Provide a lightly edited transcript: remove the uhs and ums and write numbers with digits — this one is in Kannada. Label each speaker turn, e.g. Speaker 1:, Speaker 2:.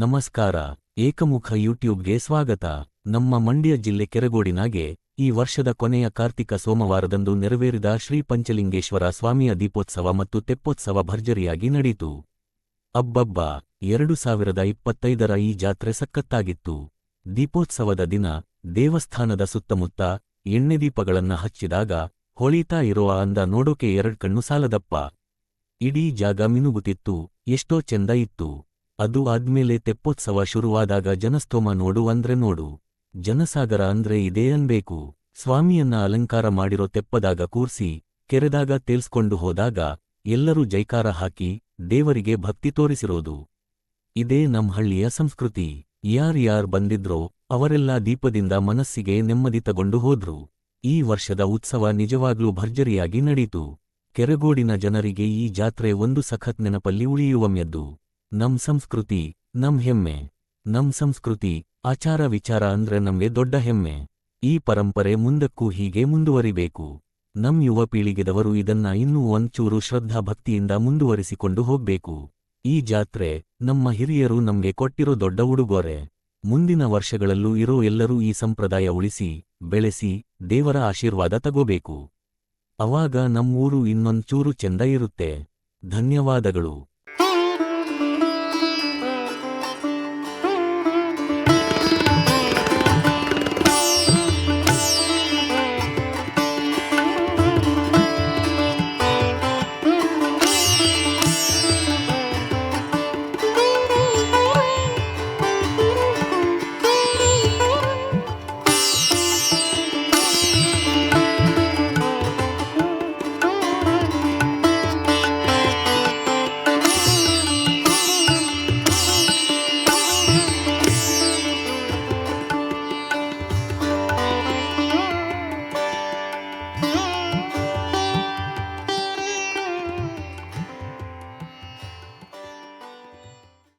Speaker 1: ನಮಸ್ಕಾರ. ಏಕಮುಖ ಯೂಟ್ಯೂಬ್ಗೆ ಸ್ವಾಗತ. ನಮ್ಮ ಮಂಡ್ಯ ಜಿಲ್ಲೆ ಕೆರಗೋಡಿನಾಗೆ ಈ ವರ್ಷದ ಕೊನೆಯ ಕಾರ್ತಿಕ ಸೋಮವಾರದಂದು ನೆರವೇರಿದ ಶ್ರೀ ಪಂಚಲಿಂಗೇಶ್ವರ ಸ್ವಾಮಿಯ ದೀಪೋತ್ಸವ ಮತ್ತು ತೆಪ್ಪೋತ್ಸವ ಭರ್ಜರಿಯಾಗಿ ನಡೆಯಿತು. ಅಬ್ಬಬ್ಬಾ, 2025ರ ಈ ಜಾತ್ರೆ ಸಖತ್ತಾಗಿತ್ತು. ದೀಪೋತ್ಸವದ ದಿನ ದೇವಸ್ಥಾನದ ಸುತ್ತಮುತ್ತ ಎಣ್ಣೆದೀಪಗಳನ್ನ ಹಚ್ಚಿದಾಗ ಹೊಳಿತಾ ಇರೋ ಅಂದ ನೋಡೋಕೆ ಎರಡ್ ಕಣ್ಣು ಸಾಲದಪ್ಪ. ಇಡೀ ಜಾಗ ಮಿನುಗುತ್ತಿತ್ತು, ಎಷ್ಟೋ ಚೆಂದ ಇತ್ತು. ಅದು ಆದ್ಮೇಲೆ ತೆಪ್ಪೋತ್ಸವ ಶುರುವಾದಾಗ ಜನಸ್ತೋಮ ನೋಡು ಅಂದ್ರೆ ನೋಡು, ಜನಸಾಗರ ಅಂದ್ರೆ ಇದೇ ಅನ್ಬೇಕು. ಸ್ವಾಮಿಯನ್ನ ಅಲಂಕಾರ ಮಾಡಿರೋ ತೆಪ್ಪದಾಗ ಕೂರ್ಸಿ ಕೆರೆದಾಗ ತೇಲ್ಸ್ಕೊಂಡು ಹೋದಾಗ ಎಲ್ಲರೂ ಜೈಕಾರ ಹಾಕಿ ದೇವರಿಗೆ ಭಕ್ತಿ ತೋರಿಸಿರೋದು. ಇದೇ ನಮ್ ಹಳ್ಳಿಯ ಸಂಸ್ಕೃತಿ. ಯಾರ್ಯಾರ್ ಬಂದಿದ್ರೋ ಅವರೆಲ್ಲ ದೀಪದಿಂದ ಮನಸ್ಸಿಗೆ ನೆಮ್ಮದಿ ತಗೊಂಡು ಹೋದ್ರು. ಈ ವರ್ಷದ ಉತ್ಸವ ನಿಜವಾಗ್ಲೂ ಭರ್ಜರಿಯಾಗಿ ನಡೀತು. ಕೆರಗೋಡಿನ ಜನರಿಗೆ ಈ ಜಾತ್ರೆ ಒಂದು ಸಖತ್ ನೆನಪಲ್ಲಿ ಉಳಿಯುವಮ್ಯದ್ದು. ನಮ್ ಸಂಸ್ಕೃತಿ, ನಮ್ ಹೆಮ್ಮೆ. ನಮ್ ಸಂಸ್ಕೃತಿ, ಆಚಾರ ವಿಚಾರ ಅಂದ್ರೆ ನಮ್ಗೆ ದೊಡ್ಡ ಹೆಮ್ಮೆ. ಈ ಪರಂಪರೆ ಮುಂದಕ್ಕೂ ಹೀಗೆ ಮುಂದುವರಿಬೇಕು. ನಮ್ ಯುವ ಪೀಳಿಗೆದವರು ಇದನ್ನ ಇನ್ನೂ ಒಂಚೂರು ಶ್ರದ್ಧಾ ಭಕ್ತಿಯಿಂದ ಮುಂದುವರಿಸಿಕೊಂಡು ಹೋಗ್ಬೇಕು. ಈ ಜಾತ್ರೆ ನಮ್ಮ ಹಿರಿಯರು ನಮ್ಗೆ ಕೊಟ್ಟಿರೋ ದೊಡ್ಡ ಉಡುಗೊರೆ. ಮುಂದಿನ ವರ್ಷಗಳಲ್ಲೂ ಇರೋ ಎಲ್ಲರೂ ಈ ಸಂಪ್ರದಾಯ ಉಳಿಸಿ ಬೆಳೆಸಿ ದೇವರ ಆಶೀರ್ವಾದ ತಗೋಬೇಕು. ಅವಾಗ ನಮ್ಮೂರು ಇನ್ನೊಂಚೂರು ಚೆಂದ ಇರುತ್ತೆ. ಧನ್ಯವಾದಗಳು.